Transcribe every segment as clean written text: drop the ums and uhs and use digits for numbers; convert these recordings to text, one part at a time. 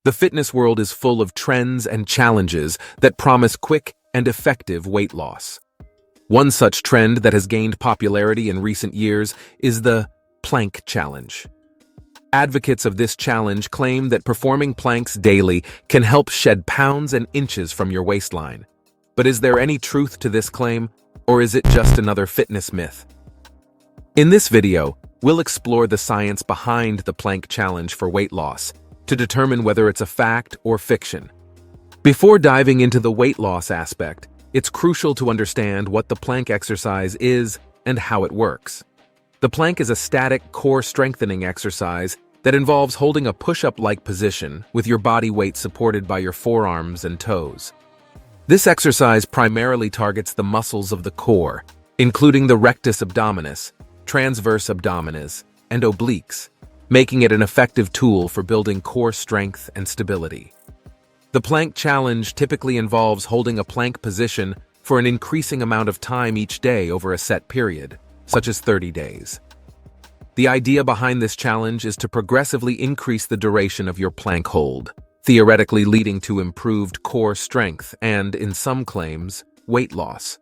The fitness world is full of trends and challenges that promise quick and effective weight loss. One such trend that has gained popularity in recent years is the plank challenge. Advocates of this challenge claim that performing planks daily can help shed pounds and inches from your waistline. But is there any truth to this claim, or is it just another fitness myth? In this video, we'll explore the science behind the plank challenge for weight loss to determine whether it's a fact or fiction. Before diving into the weight loss aspect, it's crucial to understand what the plank exercise is and how it works. The plank is a static core strengthening exercise that involves holding a push-up-like position with your body weight supported by your forearms and toes. This exercise primarily targets the muscles of the core, including the rectus abdominis, transverse abdominis, and obliques, making it an effective tool for building core strength and stability. The plank challenge typically involves holding a plank position for an increasing amount of time each day over a set period, such as 30 days. The idea behind this challenge is to progressively increase the duration of your plank hold, theoretically leading to improved core strength and, in some claims, weight loss.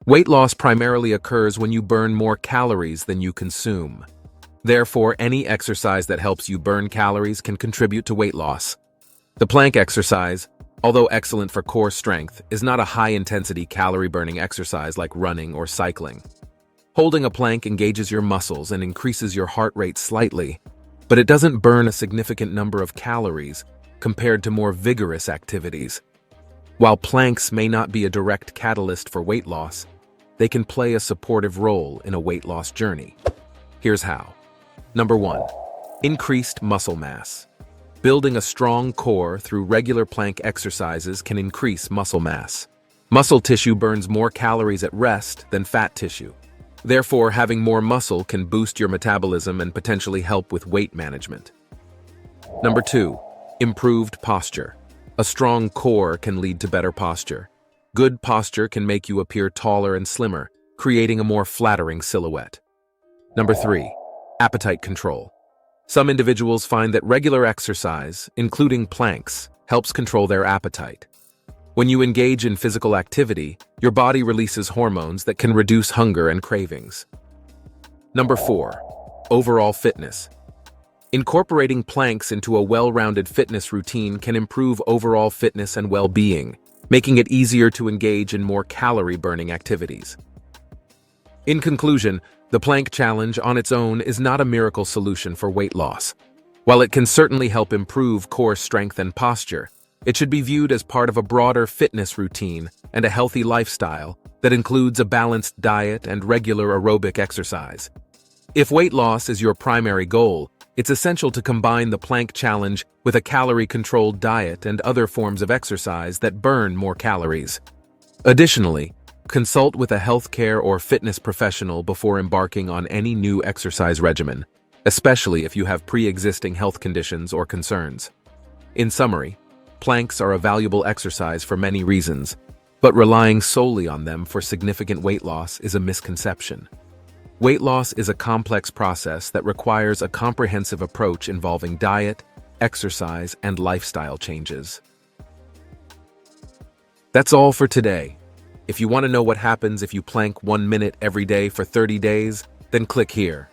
Weight loss primarily occurs when you burn more calories than you consume. Therefore, any exercise that helps you burn calories can contribute to weight loss. The plank exercise, although excellent for core strength, is not a high-intensity calorie-burning exercise like running or cycling. Holding a plank engages your muscles and increases your heart rate slightly, but it doesn't burn a significant number of calories compared to more vigorous activities. While planks may not be a direct catalyst for weight loss, they can play a supportive role in a weight loss journey. Here's how. Number 1. Increased muscle mass. Building a strong core through regular plank exercises can increase muscle mass. Muscle tissue burns more calories at rest than fat tissue. Therefore, having more muscle can boost your metabolism and potentially help with weight management. Number 2. Improved posture. A strong core can lead to better posture. Good posture can make you appear taller and slimmer, creating a more flattering silhouette. Number 3. Appetite control. Some individuals find that regular exercise, including planks, helps control their appetite. When you engage in physical activity, your body releases hormones that can reduce hunger and cravings. Number 4. Overall fitness. Incorporating planks into a well-rounded fitness routine can improve overall fitness and well-being, making it easier to engage in more calorie-burning activities. In conclusion, the plank challenge on its own is not a miracle solution for weight loss. While it can certainly help improve core strength and posture, it should be viewed as part of a broader fitness routine and a healthy lifestyle that includes a balanced diet and regular aerobic exercise. If weight loss is your primary goal, it's essential to combine the plank challenge with a calorie-controlled diet and other forms of exercise that burn more calories. Additionally, consult with a healthcare or fitness professional before embarking on any new exercise regimen, especially if you have pre-existing health conditions or concerns. In summary, planks are a valuable exercise for many reasons, but relying solely on them for significant weight loss is a misconception. Weight loss is a complex process that requires a comprehensive approach involving diet, exercise, and lifestyle changes. That's all for today. If you want to know what happens if you plank 1 minute every day for 30 days, then click here.